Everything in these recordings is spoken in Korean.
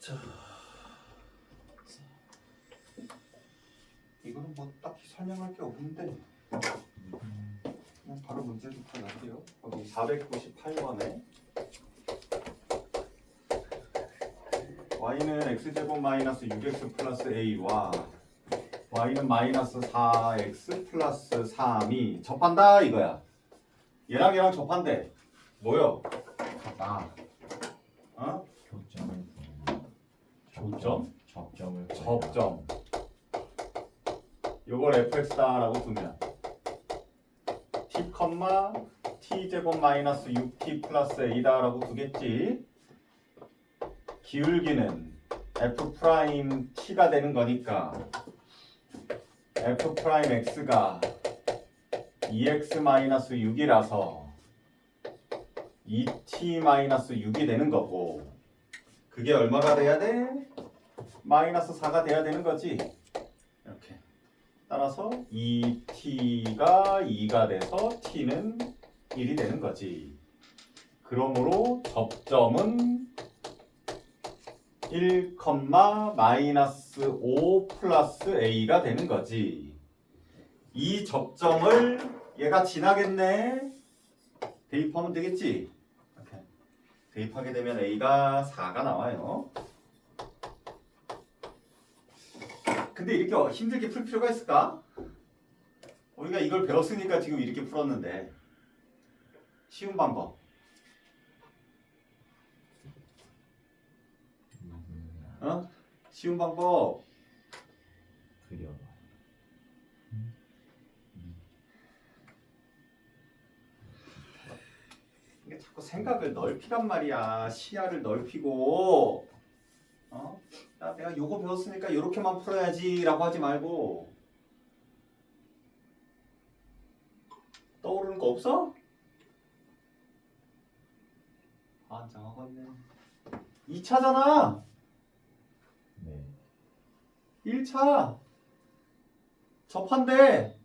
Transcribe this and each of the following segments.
자, 이거는 뭐 딱히 설명할 게 없는데 그냥 바로 문제부터 낼게요. 거기 498번에 y는 x제곱 마이너스 6x 플러스 a와 y는 마이너스 4x 플러스 3이 접한다 이거야. 얘랑 얘랑 접한대. 뭐요? 나 어? 교점을 교점? 접점을 접점. 요걸 fx다라고 두면 t, t제곱 마이너스 6t 플러스 a다라고 두겠지. 기울기는 f 프라임 t가 되는 거니까 f 프라임 x가 2x 마이너스 6이라서 2t 마이너스 6이 되는 거고, 그게 얼마가 돼야 돼? 마이너스 4가 돼야 되는 거지. 이렇게. 따라서 2t가 2가 돼서 t는 1이 되는 거지. 그러므로 접점은 1, 마이너스 5 플러스 a가 되는 거지. 이 접점을 얘가 지나겠네. 대입하면 되겠지. 이렇게. 대입하게 되면 a가 4가 나와요. 근데 이렇게 힘들게 풀 필요가 있을까? 우리가 이걸 배웠으니까 지금 이렇게 풀었는데. 쉬운 방법. 어? 쉬운 방법. 그려봐. 이게 자꾸 생각을 넓히란 말이야. 시야를 넓히고. 어? 야, 내가 요거 배웠으니까 요렇게만 풀어야지 라고 하지 말고. 떠오르는 거 없어? 환장하겠네. 2차잖아. 네. 1차. 접한대.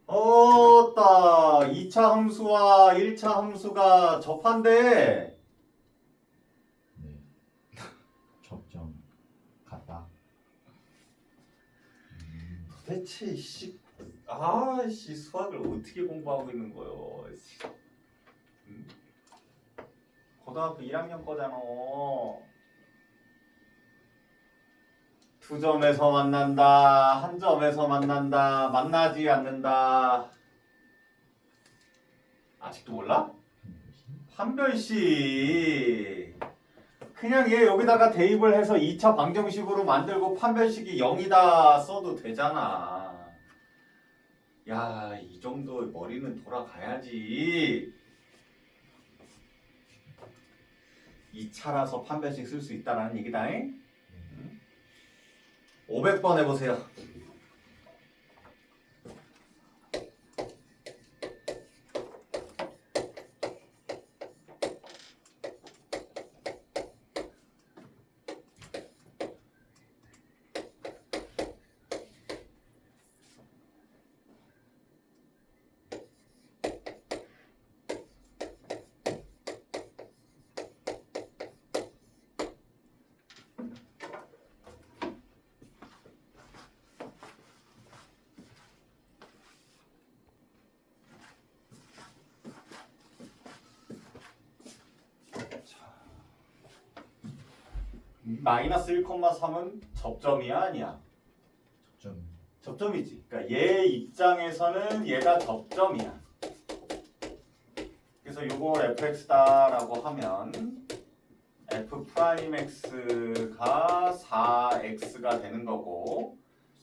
어따. 2차 함수와 1차 함수가 접한대. 네. 접점 같다. 도대체 아씨 수학을 어떻게 공부하고 있는 거요? 고등학교 1학년 거잖아. 두 점에서 만난다, 한 점에서 만난다, 만나지 않는다. 아직도 몰라? 판별식. 그냥 얘 여기다가 대입을 해서 2차 방정식으로 만들고 판별식이 0이다 써도 되잖아. 야, 이 정도 머리는 돌아가야지. 2차라서 판별식 쓸 수 있다라는 얘기다. 500번 해보세요. 마이너스 1,3은 접점이야 아니야? 접점. 접점이지. 그러니까 얘 입장에서는 얘가 접점이야. 그래서 요걸 fx다라고 하면 f 프라임 x가 4x가 되는 거고,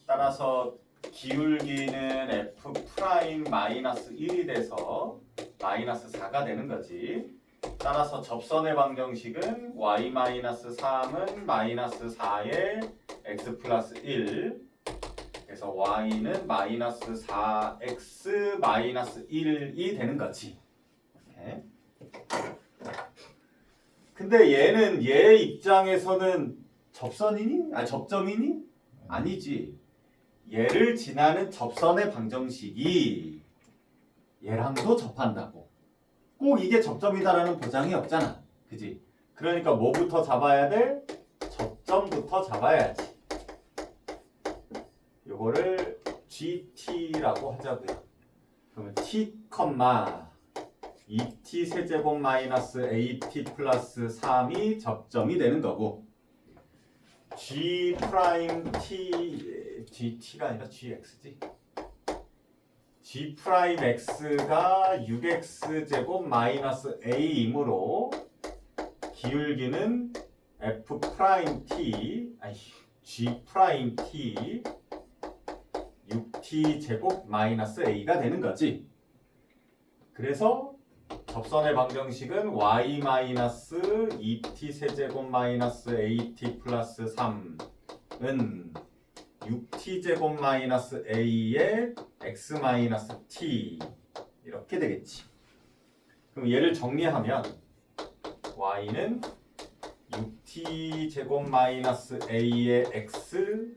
따라서 기울기는 f 프라임 마이너스 1이 돼서 마이너스 4가 되는 거지. 따라서 접선의 방정식은 y-3은 마이너스 4에 x 플러스 1. 그래서 y는 마이너스 4x 마이너스 1이 되는 거지. 이렇게. 근데 얘는 얘 입장에서는 접선이니? 아니 접점이니? 아니지. 얘를 지나는 접선의 방정식이 얘랑도 접한다고. 꼭 이게 접점이다라는 보장이 없잖아. 그지? 그러니까 뭐부터 잡아야 돼? 접점부터 잡아야지. 요거를 GT라고 하자고요. 그러면 T, 2t 세제곱 마이너스 AT 플러스 3이 접점이 되는 거고 G 프라임 T, GT가 아니라 GX지. G 프라임 X가 6X 제곱 마이너스 A이므로 기울기는 F 프라임 T, G 프라임 T 6T 제곱 마이너스 A가 되는 거지. 그래서 접선의 방정식은 y 마이너스 2t 세제곱 마이너스 AT 플러스 3은 6t 제곱 마이너스 a의 x 마이너스 t 이렇게 되겠지. 그럼 얘를 정리하면 y는 6t 제곱 마이너스 a의 x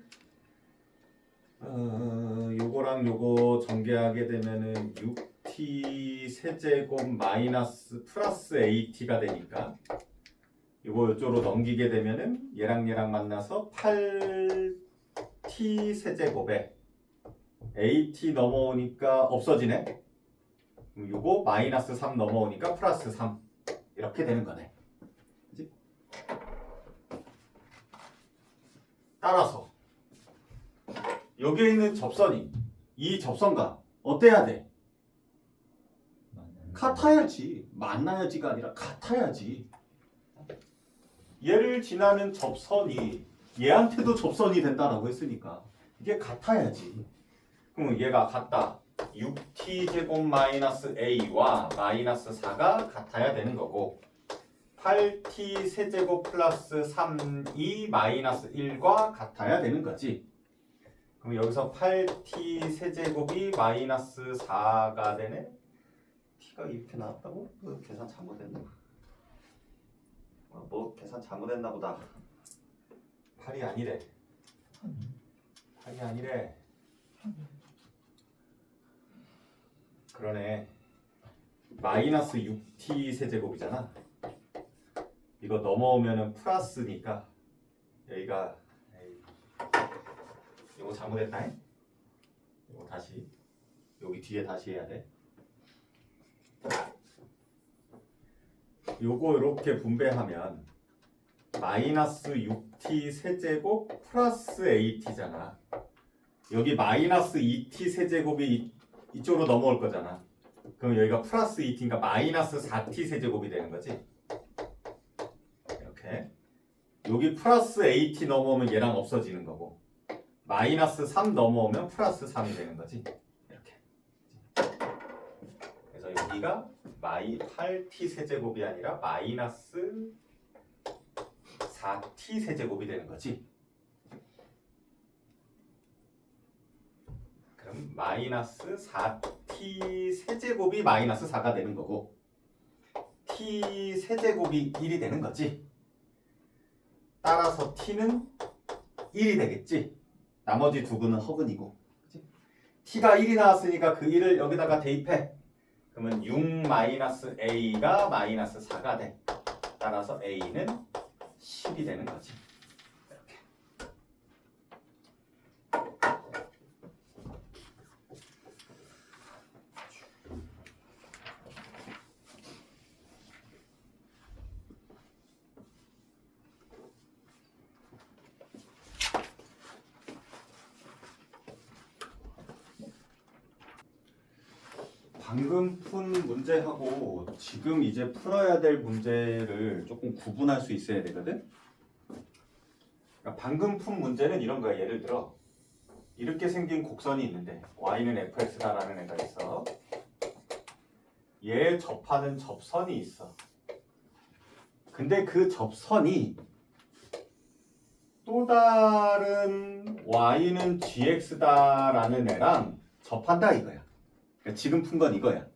요거랑 요거 전개하게 되면은 6t 세제곱 마이너스 플러스 at가 되니까 요거 이쪽으로 넘기게 되면은 얘랑 만나서 8t 세제곱에 at 넘어오니까 없어지네. 그럼 요거 마이너스 3 넘어오니까 플러스 3 이렇게 되는 거네. 그치? 따라서 여기에 있는 접선이 이 접선과 어때야 돼? 같아야지. 만나야지가 아니라 같아야지. 얘를 지나는 접선이 얘한테도 접선이 된다라고 했으니까 이게 같아야지. 그럼 얘가 같다. 6t 제곱 마이너스 a와 마이너스 4가 같아야 되는 거고 8t 세제곱 플러스 3이 마이너스 1과 같아야 되는 거지. 그럼 여기서 8t 세제곱이 마이너스 4가 되네. t가 이렇게 나왔다고? 계산 잘못했나? 뭐 계산 잘못했나 보다. 8이 아니래. 8이 아니래. 그러네. 마이너스 6t 세제곱이잖아. 이거 넘어오면은 플러스니까 여기가 이거 잘못했다. 이거 다시 여기 뒤에 다시 해야 돼. 요거 이렇게 분배하면 마이너스 6t 세제곱 플러스 at잖아. 여기 마이너스 2t 세제곱이 이쪽으로 넘어올 거잖아. 그럼 여기가 플러스 2t니까 마이너스 4t 세제곱이 되는 거지. 이렇게 여기 플러스 at 넘어오면 얘랑 없어지는 거고 마이너스 3 넘어오면 플러스 3이 되는 거지. 이렇게. 그래서 여기가 8t 세제곱이 아니라 마이너스 4t 세제곱이 되는 거지. 그럼 마이너스 4t 세제곱이 마이너스 4가 되는 거고 t 세제곱이 1이 되는 거지. 따라서 t는 1이 되겠지. 나머지 두 근은 허근이고. 그치? t가 1이 나왔으니까 그 1을 여기다가 대입해. 그러면 6 마이너스 a가 마이너스 4가 돼. 따라서 a는 10이 되는 거지. 이렇게. 방금 푼 문제하고 지금 이제 풀어야 될 문제를 조금 구분할 수 있어야 되거든. 그러니까 방금 푼 문제는 이런 거야. 예를 들어 이렇게 생긴 곡선이 있는데 y는 fx다라는 애가 있어. 얘 접하는 접선이 있어. 근데 그 접선이 또 다른 y는 gx다라는 애랑 접한다 이거야. 그러니까 지금 푼 건 이거야.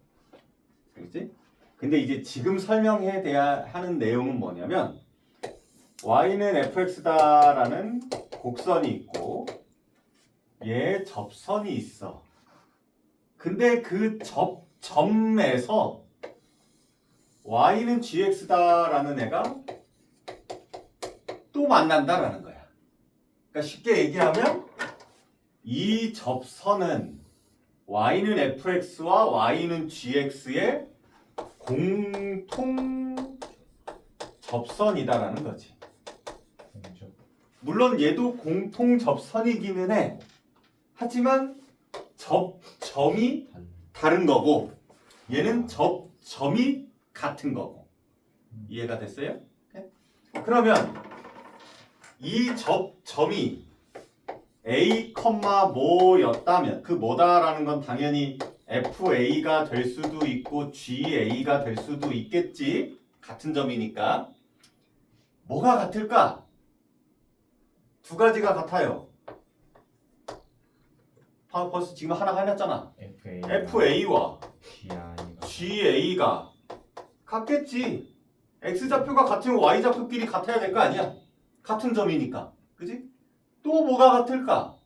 알겠지? 근데 이제 지금 설명해야 하는 내용은 뭐냐면 y는 fx다라는 곡선이 있고 얘 접선이 있어. 근데 그 접점에서 y는 gx다라는 애가 또 만난다라는 거야. 그러니까 쉽게 얘기하면 이 접선은 y는 fx와 y는 gx의 공통 접선이다라는 거지. 공적. 물론 얘도 공통 접선이기는 해. 하지만 접점이 달. 다른 거고 얘는 접점이 같은 거고. 이해가 됐어요? 그러면 이 접점이 A, 뭐였다면 그 뭐다라는 건 당연히 FA가 될 수도 있고 GA가 될 수도 있겠지. 같은 점이니까. 뭐가 같을까? 두 가지가 같아요. 벌써 지금 하나 해놨잖아. FA와 GA가 같겠지. X좌표가 같으면 Y좌표끼리 같아야 될 거 아니야? 같은 점이니까. 그지? 또 뭐가 같을까?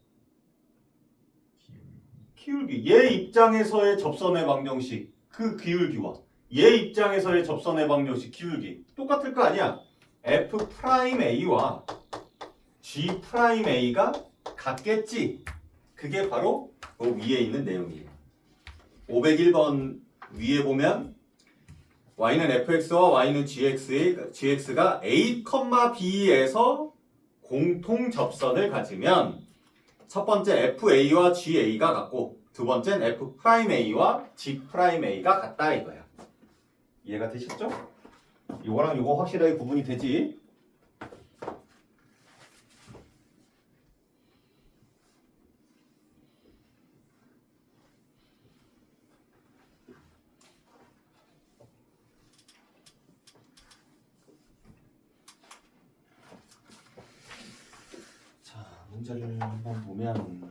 기울기. 얘 입장에서의 접선의 방정식 그 기울기와 얘 입장에서의 접선의 방정식 기울기 똑같을 거 아니야? F'A와 G'A가 같겠지. 그게 바로 그 위에 있는 내용이에요. 501번 위에 보면 y는 fx와 y는 gx가 a, b에서 공통 접선을 가지면 첫 번째 fa와 ga가 같고 두 번째는 f'a와 g'a가 같다 이거야. 이해가 되셨죠? 요거랑 요거 확실하게 구분이 되지? 문제를 한번 보면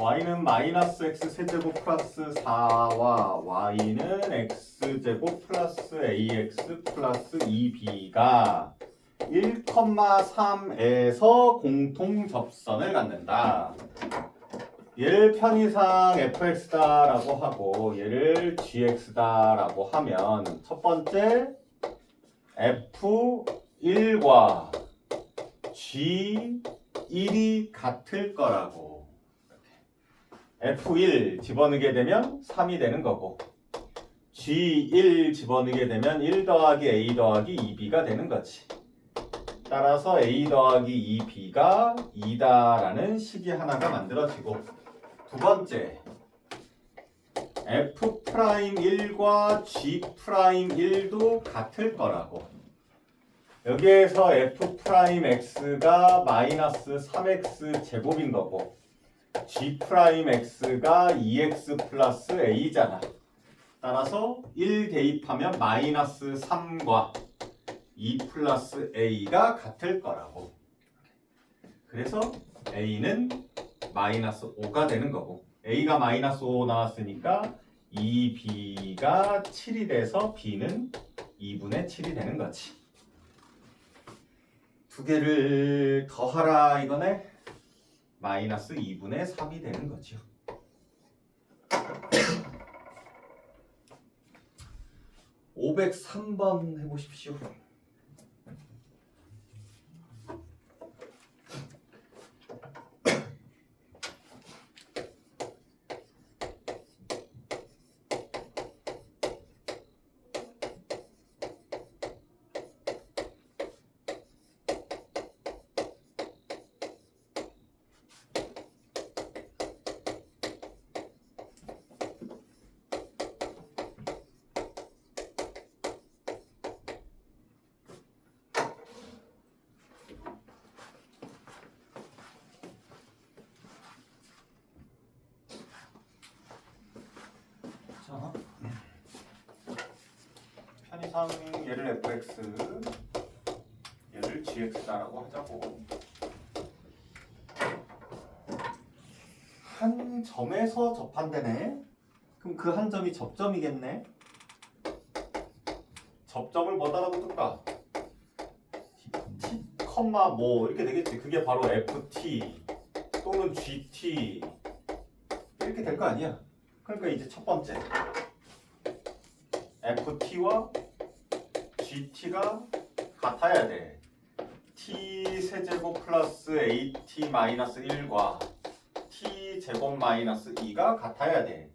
y는 마이너스 x 세제곱 플러스 4와 y는 x제곱 플러스 ax 플러스 2b가 1,3에서 공통 접선을 갖는다. 얘를 편의상 fx다라고 하고 얘를 gx다라고 하면 첫 번째 f1과 G1이 같을 거라고. F1 집어넣게 되면 3이 되는 거고 G1 집어넣게 되면 1 더하기 A 더하기 2B가 되는 거지. 따라서 A 더하기 2B가 2다라는 식이 하나가 만들어지고 두 번째 F'1과 G'1도 같을 거라고. 여기에서 F'X가 마이너스 3X 제곱인 거고 G'X가 2X 플러스 A잖아. 따라서 1 대입하면 마이너스 3과 2 플러스 A가 같을 거라고. 그래서 A는 마이너스 5가 되는 거고 A가 마이너스 5 나왔으니까 2B가 7이 돼서 B는 2분의 7이 되는 거지. 두 개를 더하라 이거네. 마이너스 2분의 3이 되는 거죠. (503번) 해보십시오. 편의상 얘를 fx, 얘를 gx다라고 하자고. 한 점에서 접한대네. 그럼 그 한 점이 접점이겠네. 접점을 뭐다라고 둘까? t, 뭐 이렇게 되겠지. 그게 바로 ft 또는 gt 이렇게 될 거 아니야. 그러니까 이제 첫 번째 FT와 GT가 같아야 돼. T 세제곱 플러스 AT 마이너스 1과 T 제곱 마이너스 2가 같아야 돼.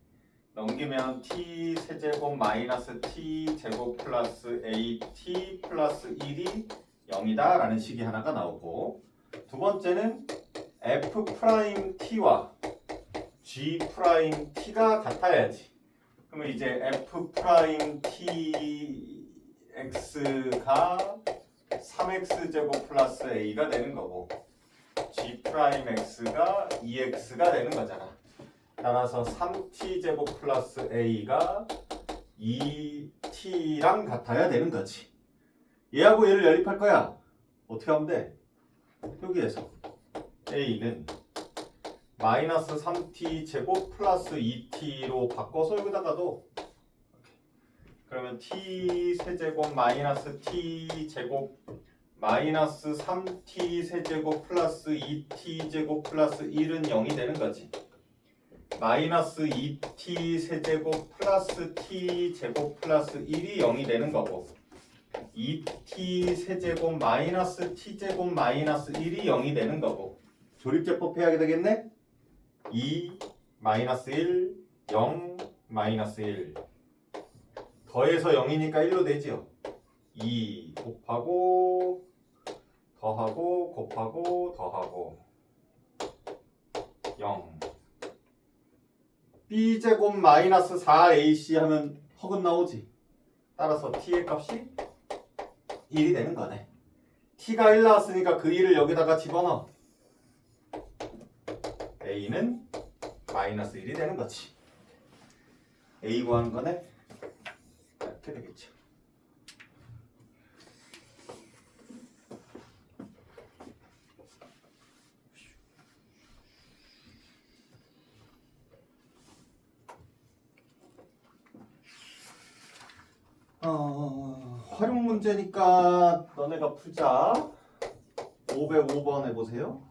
넘기면 T 세제곱 마이너스 T 제곱 플러스 AT 플러스 1이 0이다 라는 식이 하나가 나오고, 두 번째는 F 프라임 T와 G 프라임 T가 같아야지. 그러면 이제 F 프라임 T X가 3X 제곱 플러스 A가 되는 거고, G 프라임 X가 2X가 되는 거잖아. 따라서 3T 제곱 플러스 A가 2T랑 같아야 되는 거지. 얘하고 얘를 연립할 거야. 어떻게 하면 돼? 여기에서 A는 마이너스 3T 제곱 플러스 2T로 바꿔서 여기다가도, 그러면 T 세제곱 마이너스 T 제곱 마이너스 3T 세제곱 플러스 2T 제곱 플러스 1은 0이 되는 거지. 마이너스 2T 세제곱 플러스 T 제곱 플러스 1이 0이 되는 거고, 2T 세제곱 마이너스 T 제곱 마이너스 1이 0이 되는 거고, 조립제법 해야 되겠네? 2 마이너스 1 0 마이너스 1 더해서 0이니까 1로 되지요. 2 곱하고 더하고 곱하고 더하고 0. B제곱 마이너스 4AC 하면 허근 나오지. 따라서 T의 값이 1이 되는 거네. T가 1 나왔으니까 그 1을 여기다가 집어넣어. A는 마이너스 1이 되는 거지. A 구하는 거네. 이렇게 되겠죠. 활용 문제니까 너네가 풀자. 505번 해보세요.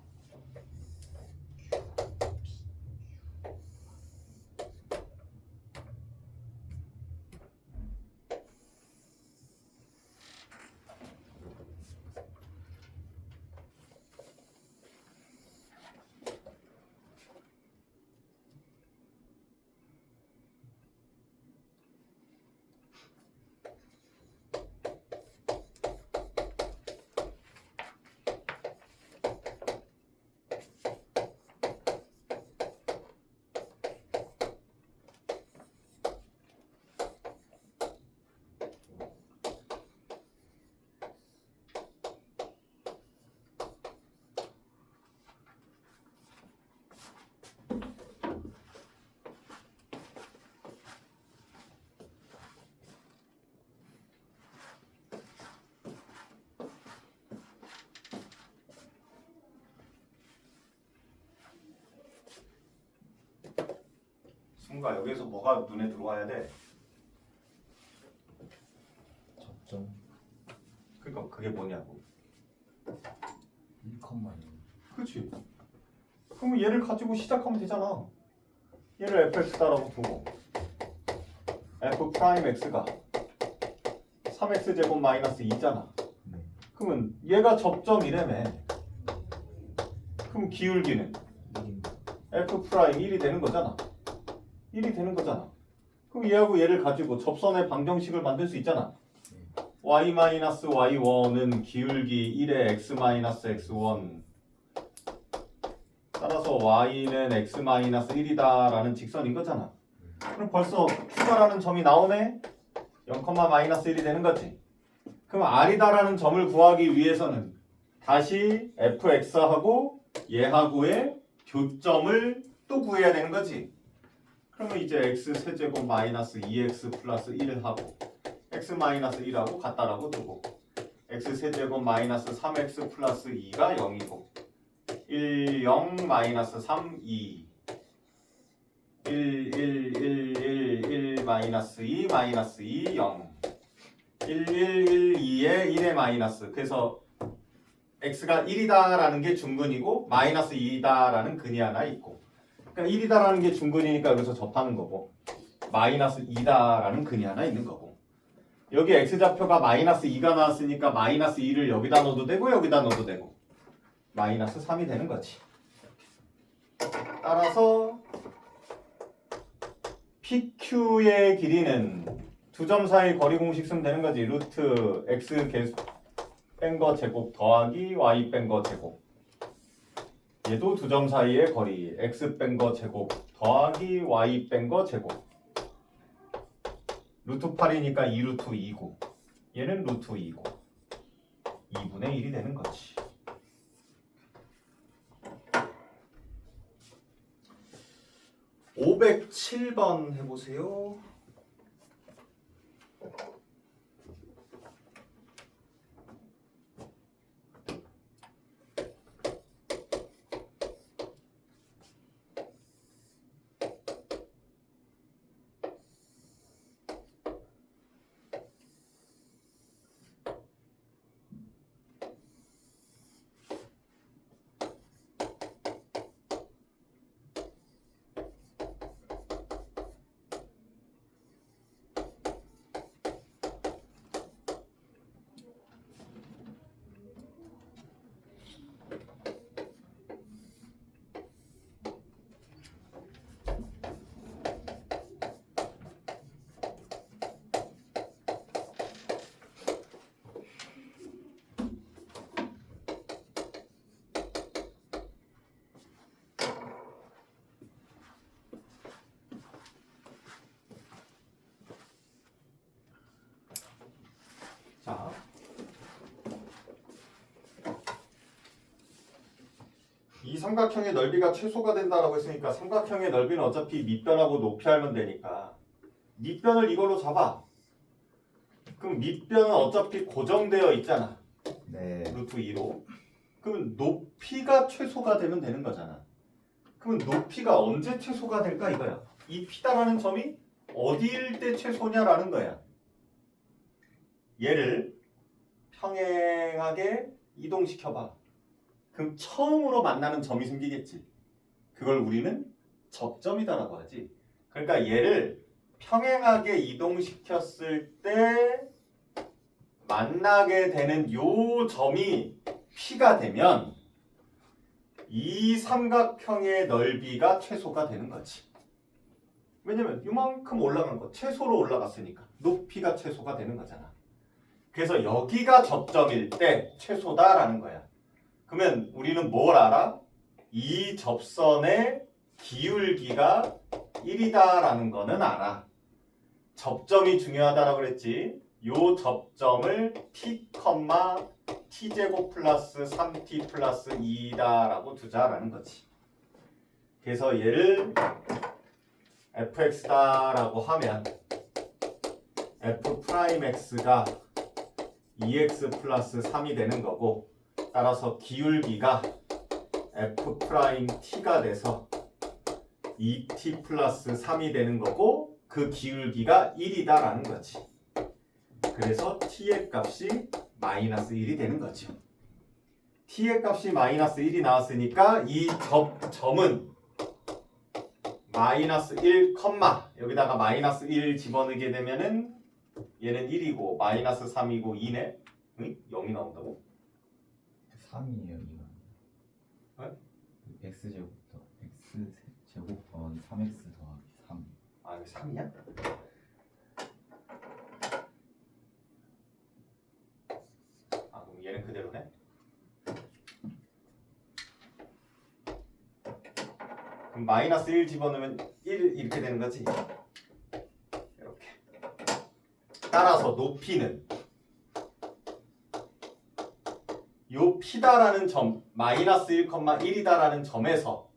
승우가 여기서 뭐가 눈에 들어와야 돼? 접점 그러니까 그게 뭐냐고. 1,1. 그렇지. 그러면 얘를 가지고 시작하면 되잖아. 얘를 fx다라고 두고 f 프라임 x가 3x 제곱 마이너스 2잖아. 네. 그러면 얘가 접점이라며. 그럼 기울기는 1입니다. f 프라임 1이 되는 거잖아. 1이 되는 거잖아. 그럼 얘하고 얘를 가지고 접선의 방정식을 만들 수 있잖아. y-y1은 기울기 1의 x-x1. 따라서 y는 x-1이다 라는 직선인 거잖아. 그럼 벌써 추가라는 점이 나오네? 0,-1이 되는 거지. 그럼 r이다 라는 점을 구하기 위해서는 다시 fx하고 얘하고의 교점을 또 구해야 되는 거지. 그러면 이제 x 세제곱 마이너스 2x 플러스 1을 하고 x 마이너스 1하고 같다라고 두고 x 세제곱 마이너스 3x 플러스 2가 0이고 1, 0, 마이너스 3, 2 1, 1, 1, 1, 1, 마이너스 2, 마이너스 2, 0 1, 1, 1, 2에 1의 마이너스. 그래서 x가 1이다라는 게 중근이고 마이너스 2다라는 근이 하나 있고, 그러니까 1이다라는 게 중근이니까 여기서 접하는 거고 마이너스 2다라는 근이 하나 있는 거고, 여기 x좌표가 마이너스 2가 나왔으니까 마이너스 2를 여기다 넣어도 되고 여기다 넣어도 되고 마이너스 3이 되는 거지. 따라서 PQ의 길이는 두 점 사이 거리 공식 쓰면 되는 거지. 루트 x 뺀 거 제곱 더하기 y 뺀 거 제곱. 얘도 두 점 사이의 거리 x 뺀 거 제곱 더하기 y 뺀 거 제곱. 루트 8이니까 2루트 2고 얘는 루트 2고 2분의 1이 되는 거지. (507번) 해보세요. 자, 이 삼각형의 넓이가 최소가 된다라고 했으니까 삼각형의 넓이는 어차피 밑변하고 높이 알면 되니까 밑변을 이걸로 잡아. 그럼 밑변은 어차피 고정되어 있잖아. 네. 루트 2로. 그럼 높이가 최소가 되면 되는 거잖아. 그럼 높이가 언제 최소가 될까 이거야. 이 P다라는 점이 어디일 때 최소냐라는 거야. 얘를 평행하게 이동시켜봐. 그럼 처음으로 만나는 점이 생기겠지. 그걸 우리는 접점이다라고 하지. 그러니까 얘를 평행하게 이동시켰을 때 만나게 되는 요 점이 P가 되면 이 삼각형의 넓이가 최소가 되는 거지. 왜냐면 이만큼 올라간 거 최소로 올라갔으니까 높이가 최소가 되는 거잖아. 그래서 여기가 접점일 때 최소다라는 거야. 그러면 우리는 뭘 알아? 이 접선의 기울기가 1이다라는 거는 알아. 접점이 중요하다라고 그랬지. 요 접점을 t, t제곱 플러스 3t 플러스 2다라고 두자라는 거지. 그래서 얘를 fx다라고 하면 f'x가 2x 플러스 3이 되는 거고, 따라서 기울기가 f't가 돼서 2t 플러스 3이 되는 거고, 그 기울기가 1이다라는 거지. 그래서 t의 값이 마이너스 1이 되는 거죠. t의 값이 마이너스 1이 나왔으니까 이 점은 마이너스 1, 여기다가 마이너스 1 집어넣게 되면은 얘는 1이고 마이너스 3이고 2네? 응? 0이 나온다고? 3이에요, 이거. 네? x제곱부터 x제곱 더하기 3x 더하기 3. 아, 이거 3이야? 아, 그럼 얘는 그대로네? 그럼 마이너스 1 집어넣으면 1 이렇게 되는 거지? 이렇게. 따라서 높이는 요 P다라는 점, 마이너스 1,1이다라는 점에서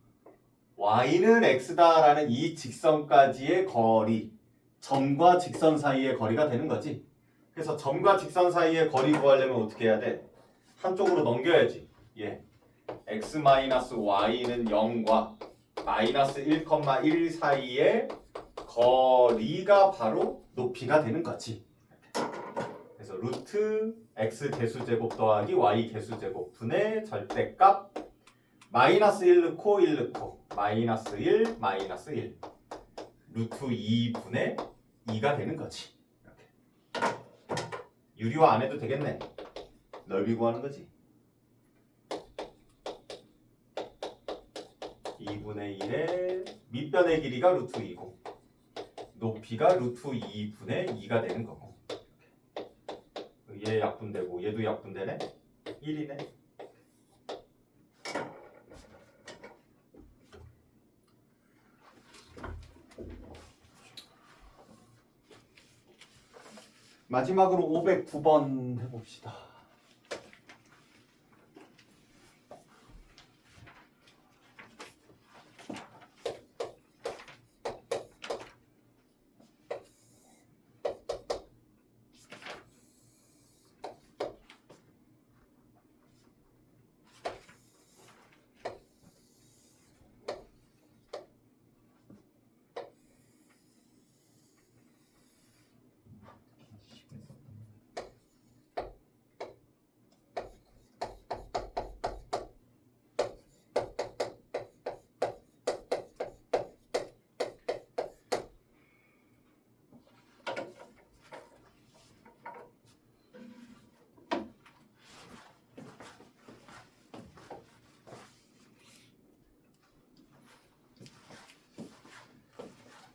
Y는 X다라는 이 직선까지의 거리, 점과 직선 사이의 거리가 되는 거지. 그래서 점과 직선 사이의 거리 구하려면 어떻게 해야 돼? 한쪽으로 넘겨야지. 예. X-Y는 0과 마이너스 1,1 사이의 거리가 바로 높이가 되는 거지. 그래서 루트 x 개수제곱 더하기 y 개수제곱 분의 절대값 마이너스 1 넣고 1 넣고 마이너스 1 마이너스 1 루트 2분의 2가 되는 거지. 이렇게. 유리화 안 해도 되겠네. 넓이 구하는 거지. 2분의 1의 밑변의 길이가 루트 2고 높이가 루트 2분의 2가 되는 거고 얘 약분되고 얘도 약분되네. 1이네. 마지막으로 509번 해봅시다.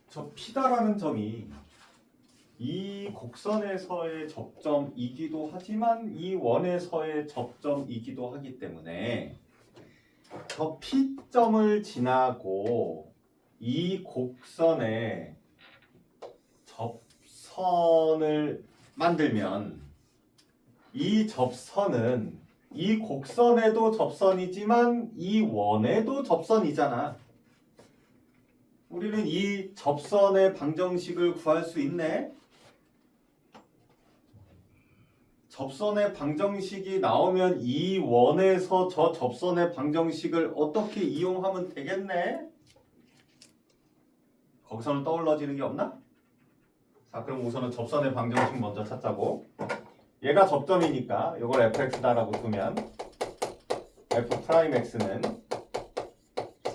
저 P다라는 점이 이 곡선에서의 접점이기도 하지만 이 원에서의 접점이기도 하기 때문에 저 P점을 지나고 이 곡선에 접선을 만들면 이 접선은 이 곡선에도 접선이지만 이 원에도 접선이잖아. 우리는 이 접선의 방정식을 구할 수 있네. 접선의 방정식이 나오면 이 원에서 저 접선의 방정식을 어떻게 이용하면 되겠네. 거기서는 떠올라지는 게 없나? 자, 그럼 우선은 접선의 방정식 먼저 찾자고. 얘가 접점이니까 이걸 fx다라고 두면 f'x는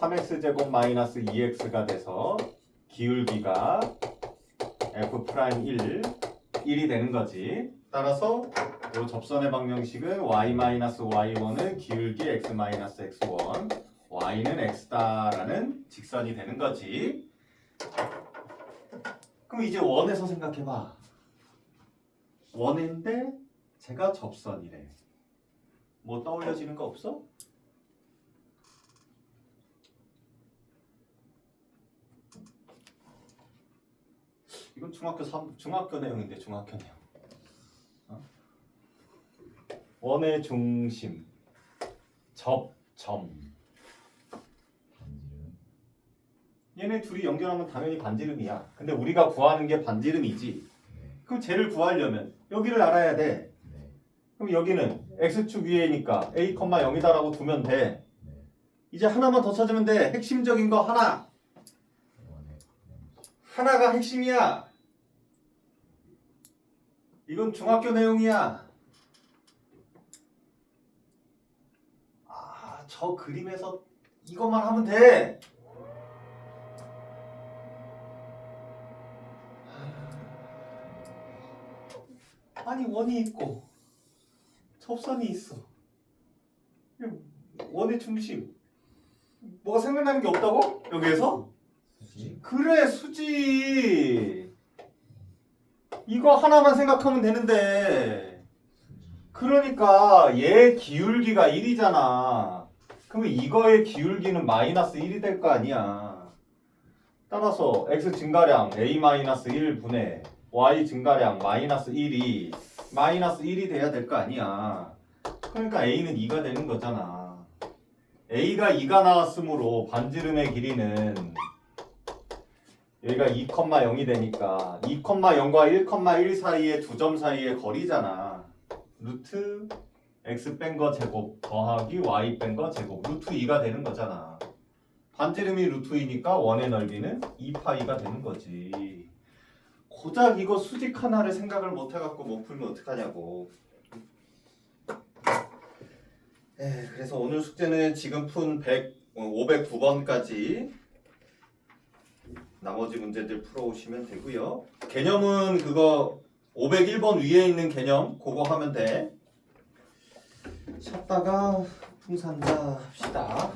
3x제곱 마이너스 2x가 돼서 기울기가 f'1, 1이 되는 거지. 따라서 이 접선의 방정식은 y-y1은 기울기 x-x1, y는 x다라는 직선이 되는 거지. 그럼 이제 원에서 생각해봐. 원인데 제가 접선이래. 뭐 떠올려지는 거 없어? 이건 중학교 내용인데 중학교 내용. 원의 중심, 접점. 얘네 둘이 연결하면 당연히 반지름이야. 근데 우리가 구하는 게 반지름이지. 그럼 쟤를 구하려면 여기를 알아야 돼. 그럼 여기는 x축 위에니까 a, 0이다라고 두면 돼. 이제 하나만 더 찾으면 돼. 핵심적인 거 하나. 하나가 핵심이야. 이건 중학교 내용이야. 아, 저 그림에서 이것만 하면 돼. 아니, 원이 있고 접선이 있어. 원의 중심. 뭐가 생각나는 게 없다고? 여기에서? 수지? 그래, 수지. 이거 하나만 생각하면 되는데. 그러니까 얘 기울기가 1이잖아. 그러면 이거의 기울기는 마이너스 1이 될 거 아니야. 따라서 x 증가량 a-1분의 y 증가량 마이너스 1이 마이너스 1이 돼야 될 거 아니야. 그러니까 a는 2가 되는 거잖아. a가 2가 나왔으므로 반지름의 길이는 여기가 2,0이 되니까 2,0과 1,1 사이의 두 점 사이의 거리잖아. 루트 x 뺀 거 제곱 더하기 y 뺀 거 제곱 루트 2가 되는 거잖아. 반지름이 루트 2니까 원의 넓이는 2파이가 되는 거지. 고작 이거 수직 하나를 생각을 못 해갖고 못 풀면 어떡하냐고. 그래서 오늘 숙제는 지금 푼 509번까지 나머지 문제들 풀어오시면 되고요. 개념은 그거 501번 위에 있는 개념 그거 하면 돼. 찾다가 풍산자 합시다.